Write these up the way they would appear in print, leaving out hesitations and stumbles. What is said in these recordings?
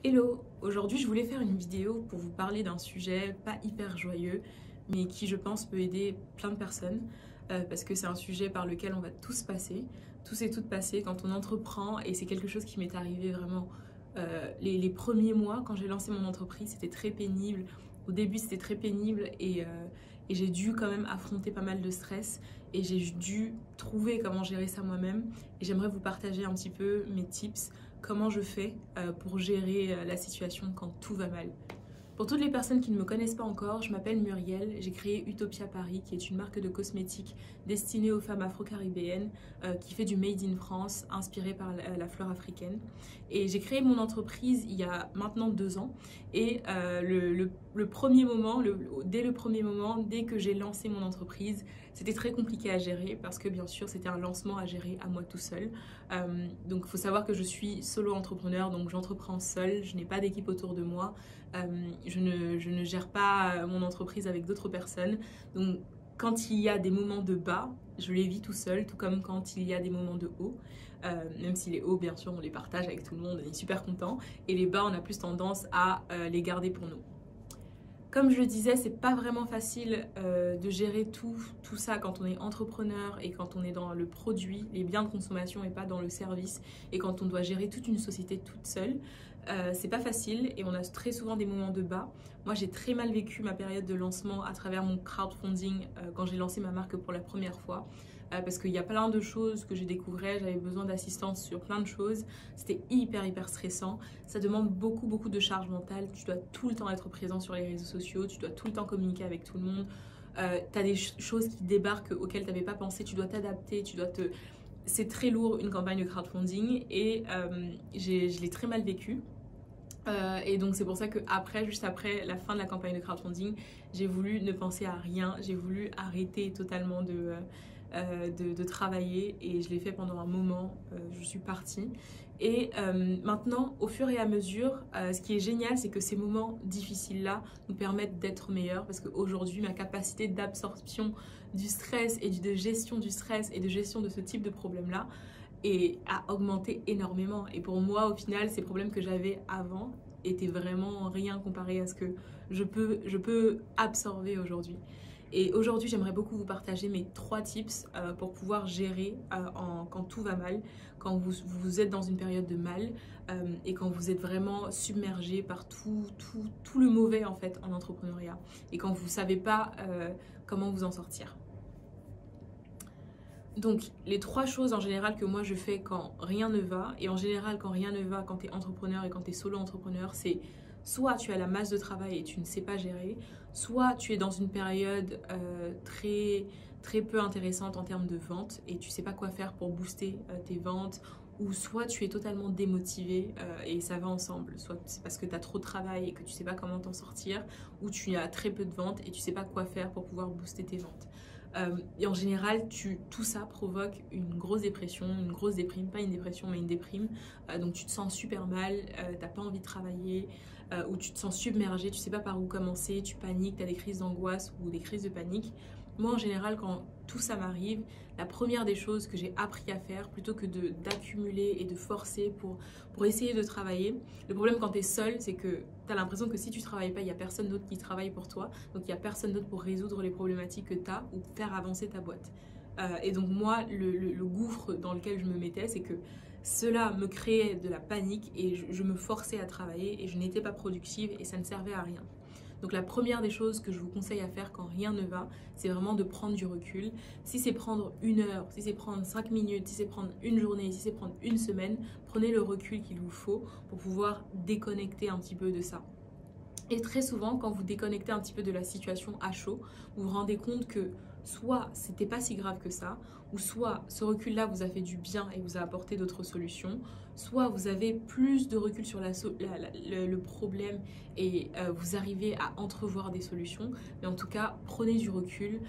Hello, aujourd'hui je voulais faire une vidéo pour vous parler d'un sujet pas hyper joyeux, mais qui je pense peut aider plein de personnes, parce que c'est un sujet par lequel on va tous passer, tous et toutes passer quand on entreprend, et c'est quelque chose qui m'est arrivé vraiment les premiers mois quand j'ai lancé mon entreprise, c'était très pénible. Au début c'était très pénible et j'ai dû quand même affronter pas mal de stress et j'ai dû trouver comment gérer ça moi-même et j'aimerais vous partager un petit peu mes tips comment je fais pour gérer la situation quand tout va mal. Pour toutes les personnes qui ne me connaissent pas encore, je m'appelle Muriel, j'ai créé Utopia Paris qui est une marque de cosmétiques destinée aux femmes afro-caribéennes qui fait du made in France inspiré par la fleur africaine. Et j'ai créé mon entreprise il y a maintenant 2 ans et le premier moment, dès le premier moment, dès que j'ai lancé mon entreprise, c'était très compliqué à gérer parce que bien sûr c'était un lancement à gérer à moi tout seul. Donc il faut savoir que je suis solo entrepreneur, donc j'entreprends seule, je n'ai pas d'équipe autour de moi. Je ne gère pas mon entreprise avec d'autres personnes. Donc, quand il y a des moments de bas, je les vis tout seul, tout comme quand il y a des moments de haut. Même si les hauts, bien sûr, on les partage avec tout le monde, on est super content. Et les bas, on a plus tendance à les garder pour nous. Comme je le disais, c'est pas vraiment facile de gérer tout ça quand on est entrepreneur et quand on est dans le produit, les biens de consommation et pas dans le service, et quand on doit gérer toute une société toute seule. C'est pas facile et on a très souvent des moments de bas. Moi, j'ai très mal vécu ma période de lancement à travers mon crowdfunding quand j'ai lancé ma marque pour la première fois. Parce qu'il y a plein de choses que je découvrais, j'avais besoin d'assistance sur plein de choses. C'était hyper stressant. Ça demande beaucoup de charge mentale. Tu dois tout le temps être présent sur les réseaux sociaux, tu dois tout le temps communiquer avec tout le monde. Tu as des choses qui débarquent auxquelles tu n'avais pas pensé, tu dois t'adapter, c'est très lourd une campagne de crowdfunding et je l'ai très mal vécu. Et donc c'est pour ça que juste après la fin de la campagne de crowdfunding, j'ai voulu ne penser à rien, j'ai voulu arrêter totalement de travailler et je l'ai fait pendant un moment, je suis partie. Et maintenant, au fur et à mesure, ce qui est génial, c'est que ces moments difficiles-là nous permettent d'être meilleurs parce qu'aujourd'hui, ma capacité d'absorption du stress et de gestion du stress et de gestion de ce type de problème-là et a augmenté énormément. Et pour moi, au final, ces problèmes que j'avais avant étaient vraiment rien comparé à ce que je peux absorber aujourd'hui. Et aujourd'hui, j'aimerais beaucoup vous partager mes 3 tips pour pouvoir gérer quand tout va mal, quand vous êtes dans une période de mal et quand vous êtes vraiment submergé par tout le mauvais en fait en entrepreneuriat et quand vous ne savez pas comment vous en sortir. Donc, les 3 choses en général que moi je fais quand rien ne va, et en général quand rien ne va quand tu es entrepreneur et quand tu es solo entrepreneur, c'est soit tu as la masse de travail et tu ne sais pas gérer, soit tu es dans une période très peu intéressante en termes de vente et tu ne sais pas quoi faire pour booster tes ventes, ou soit tu es totalement démotivé et ça va ensemble, soit c'est parce que tu as trop de travail et que tu ne sais pas comment t'en sortir, ou tu as très peu de ventes et tu ne sais pas quoi faire pour pouvoir booster tes ventes. Et en général, tout ça provoque une grosse dépression, une grosse déprime, pas une dépression mais une déprime. Donc tu te sens super mal, t'as pas envie de travailler, ou tu te sens submergé, tu sais pas par où commencer, tu paniques, t'as des crises d'angoisse ou des crises de panique. Moi en général, quand tout ça m'arrive, la première des choses que j'ai appris à faire, plutôt que d'accumuler et de forcer pour essayer de travailler, le problème quand tu es seul, c'est que tu as l'impression que si tu travailles pas, il n'y a personne d'autre qui travaille pour toi, donc il n'y a personne d'autre pour résoudre les problématiques que tu as ou faire avancer ta boîte. Et donc moi, le gouffre dans lequel je me mettais, c'est que cela me créait de la panique et je me forçais à travailler et je n'étais pas productive et ça ne servait à rien. Donc la première des choses que je vous conseille à faire quand rien ne va, c'est vraiment de prendre du recul. Si c'est prendre 1 heure, si c'est prendre 5 minutes, si c'est prendre une journée, si c'est prendre une semaine, prenez le recul qu'il vous faut pour pouvoir déconnecter un petit peu de ça. Et très souvent, quand vous déconnectez un petit peu de la situation à chaud, vous vous rendez compte que soit c'était pas si grave que ça, ou soit ce recul-là vous a fait du bien et vous a apporté d'autres solutions, soit vous avez plus de recul sur le problème et vous arrivez à entrevoir des solutions. Mais en tout cas, prenez du recul,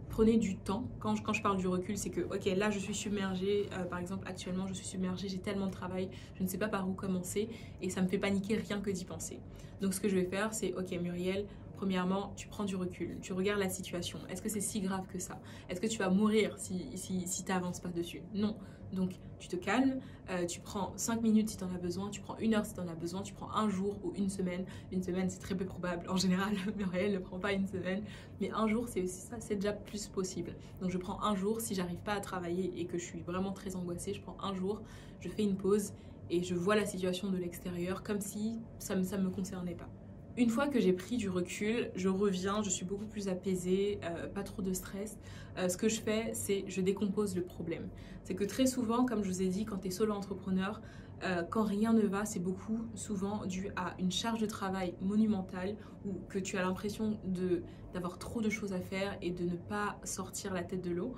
prenez du temps. Quand je parle du recul, c'est que ok, là je suis submergée, par exemple actuellement je suis submergée, j'ai tellement de travail, je ne sais pas par où commencer et ça me fait paniquer rien que d'y penser. Donc ce que je vais faire, c'est ok Muriel, Premièrement, tu prends du recul, tu regardes la situation. Est-ce que c'est si grave que ça? Est-ce que tu vas mourir si tu n'avances pas dessus? Non. Donc, tu te calmes, tu prends 5 minutes si tu en as besoin, tu prends 1 heure si tu en as besoin, tu prends un jour ou une semaine. Une semaine, c'est très peu probable. En général, Muriel ne prend pas une semaine. Mais un jour, c'est aussi ça, c'est déjà plus possible. Donc, je prends un jour. Si j'arrive pas à travailler et que je suis vraiment très angoissée, je prends un jour, je fais une pause et je vois la situation de l'extérieur comme si ça me concernait pas. Une fois que j'ai pris du recul, je reviens, je suis beaucoup plus apaisée, pas trop de stress. Ce que je fais, c'est je décompose le problème. C'est que très souvent, comme je vous ai dit, quand tu es solo entrepreneur, quand rien ne va, c'est beaucoup souvent dû à une charge de travail monumentale ou que tu as l'impression d'avoir trop de choses à faire et de ne pas sortir la tête de l'eau.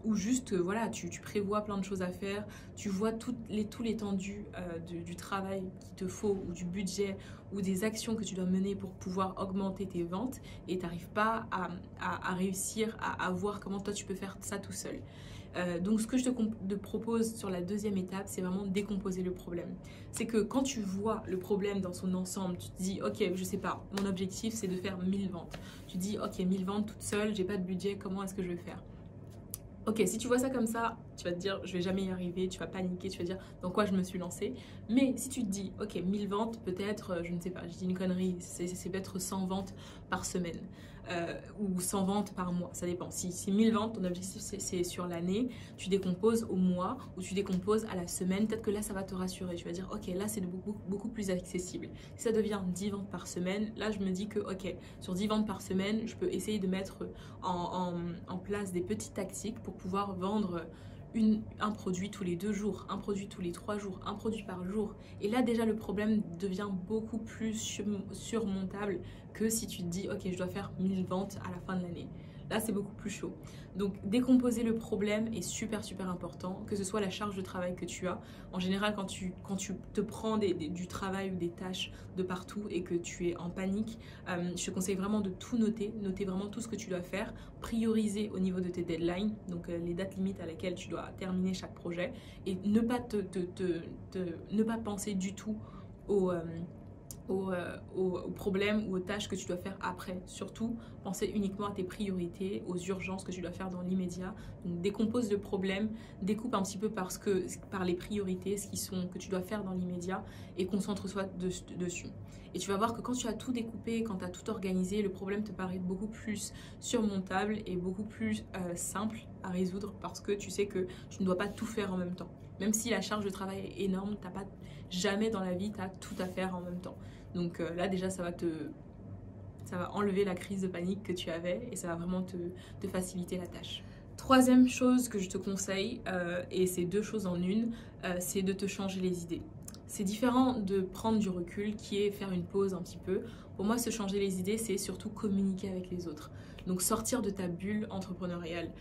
Ou juste, voilà, tu prévois plein de choses à faire, tu vois tout l'étendue du travail qu'il te faut ou du budget ou des actions que tu dois mener pour pouvoir augmenter tes ventes et tu n'arrives pas à réussir à voir comment toi tu peux faire ça tout seul. Donc ce que je te propose sur la deuxième étape, c'est vraiment décomposer le problème. C'est que quand tu vois le problème dans son ensemble, tu te dis ok, je sais pas, mon objectif c'est de faire 1000 ventes. Tu te dis ok, 1000 ventes toute seule, j'ai pas de budget, comment est-ce que je vais faire? Ok, si tu vois ça comme ça, tu vas te dire je vais jamais y arriver, tu vas paniquer, tu vas dire dans quoi je me suis lancée. Mais si tu te dis ok, 1000 ventes, peut-être, je ne sais pas, je dis une connerie, c'est peut-être 100 ventes par semaine ou 100 ventes par mois, ça dépend. Si 1000 ventes, ton objectif c'est sur l'année, tu décomposes au mois ou tu décomposes à la semaine, peut-être que là ça va te rassurer. Tu vas dire ok, là c'est beaucoup plus accessible. Si ça devient 10 ventes par semaine, là je me dis que ok, sur 10 ventes par semaine, je peux essayer de mettre en place des petites tactiques pour pouvoir vendre un produit tous les 2 jours, un produit tous les 3 jours, un produit par jour. Et là déjà le problème devient beaucoup plus surmontable que si tu te dis ok, je dois faire 1000 ventes à la fin de l'année. Là c'est beaucoup plus chaud. Donc décomposer le problème est super important, que ce soit la charge de travail que tu as. En général quand tu te prends du travail ou des tâches de partout et que tu es en panique, je te conseille vraiment de tout noter vraiment tout ce que tu dois faire, prioriser au niveau de tes deadlines, donc les dates limites à laquelle tu dois terminer chaque projet et ne pas ne pas penser du tout aux problèmes ou aux tâches que tu dois faire après. Surtout, penser uniquement à tes priorités, aux urgences que tu dois faire dans l'immédiat. Donc décompose le problème, découpe un petit peu par les priorités, que tu dois faire dans l'immédiat et concentre-toi dessus. Et tu vas voir que quand tu as tout découpé, quand tu as tout organisé, le problème te paraît beaucoup plus surmontable et beaucoup plus simple à résoudre parce que tu sais que tu ne dois pas tout faire en même temps. Même si la charge de travail est énorme, jamais dans la vie tu as tout à faire en même temps. Donc là déjà ça va enlever la crise de panique que tu avais et ça va vraiment te faciliter la tâche. Troisième chose que je te conseille, et c'est 2 choses en une, c'est de te changer les idées. C'est différent de prendre du recul qui est faire une pause un petit peu. Pour moi, se changer les idées, c'est surtout communiquer avec les autres. Donc sortir de ta bulle entrepreneuriale.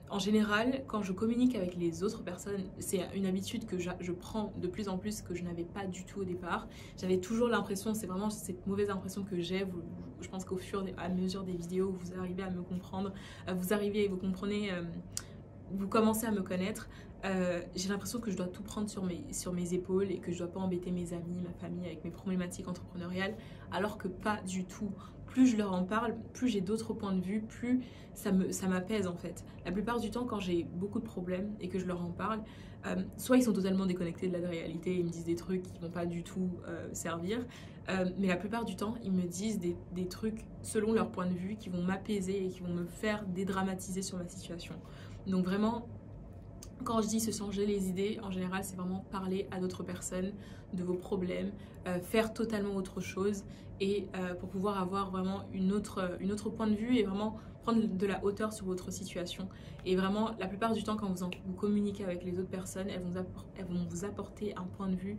En général, quand je communique avec les autres personnes, c'est une habitude que je prends de plus en plus que je n'avais pas du tout au départ. J'avais toujours l'impression, c'est vraiment cette mauvaise impression que j'ai, je pense qu'au fur et à mesure des vidéos, vous arrivez à me comprendre, vous commencez à me connaître. J'ai l'impression que je dois tout prendre sur mes épaules et que je dois pas embêter mes amis, ma famille avec mes problématiques entrepreneuriales, alors que pas du tout. Plus je leur en parle, plus j'ai d'autres points de vue, plus ça m'apaise en fait. La plupart du temps, quand j'ai beaucoup de problèmes et que je leur en parle, soit ils sont totalement déconnectés de la réalité, ils me disent des trucs qui vont pas du tout servir, mais la plupart du temps, ils me disent des trucs selon leur point de vue qui vont m'apaiser et qui vont me faire dédramatiser sur ma situation. Donc vraiment, quand je dis se changer les idées, en général, c'est vraiment parler à d'autres personnes de vos problèmes, faire totalement autre chose et pour pouvoir avoir vraiment une autre point de vue et vraiment prendre de la hauteur sur votre situation. Et vraiment, la plupart du temps, quand vous communiquez avec les autres personnes, elles vont vous apporter un point de vue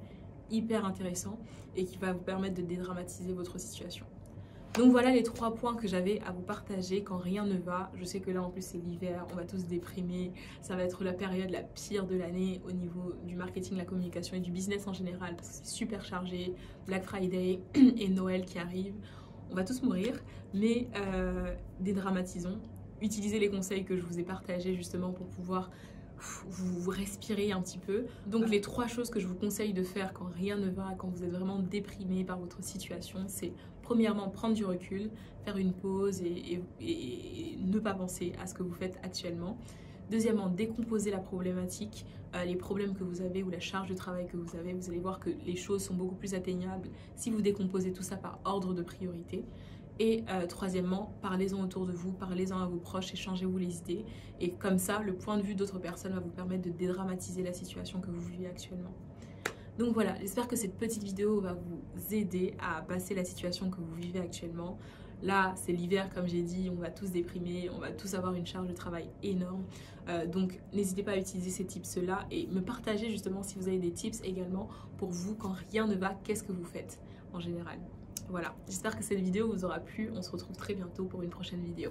hyper intéressant et qui va vous permettre de dédramatiser votre situation. Donc voilà les 3 points que j'avais à vous partager quand rien ne va. Je sais que là en plus c'est l'hiver, on va tous déprimer. Ça va être la période la pire de l'année au niveau du marketing, la communication et du business en général parce que c'est super chargé. Black Friday et Noël qui arrivent. On va tous mourir, mais dédramatisons. Utilisez les conseils que je vous ai partagés justement pour pouvoir vous respirez un petit peu. Donc les 3 choses que je vous conseille de faire quand rien ne va, quand vous êtes vraiment déprimé par votre situation, c'est Premièrement, prendre du recul, faire une pause et ne pas penser à ce que vous faites actuellement. Deuxièmement, décomposer la problématique, les problèmes que vous avez ou la charge de travail que vous avez. Vous allez voir que les choses sont beaucoup plus atteignables si vous décomposez tout ça par ordre de priorité. Et troisièmement, parlez-en autour de vous, parlez-en à vos proches, échangez-vous les idées. Et comme ça, le point de vue d'autres personnes va vous permettre de dédramatiser la situation que vous vivez actuellement. Donc voilà, j'espère que cette petite vidéo va vous aider à passer la situation que vous vivez actuellement. Là, c'est l'hiver, comme j'ai dit, on va tous déprimer, on va tous avoir une charge de travail énorme. Donc, n'hésitez pas à utiliser ces tips-là et me partager justement si vous avez des tips également pour vous quand rien ne va, qu'est-ce que vous faites en général. Voilà, j'espère que cette vidéo vous aura plu. On se retrouve très bientôt pour une prochaine vidéo.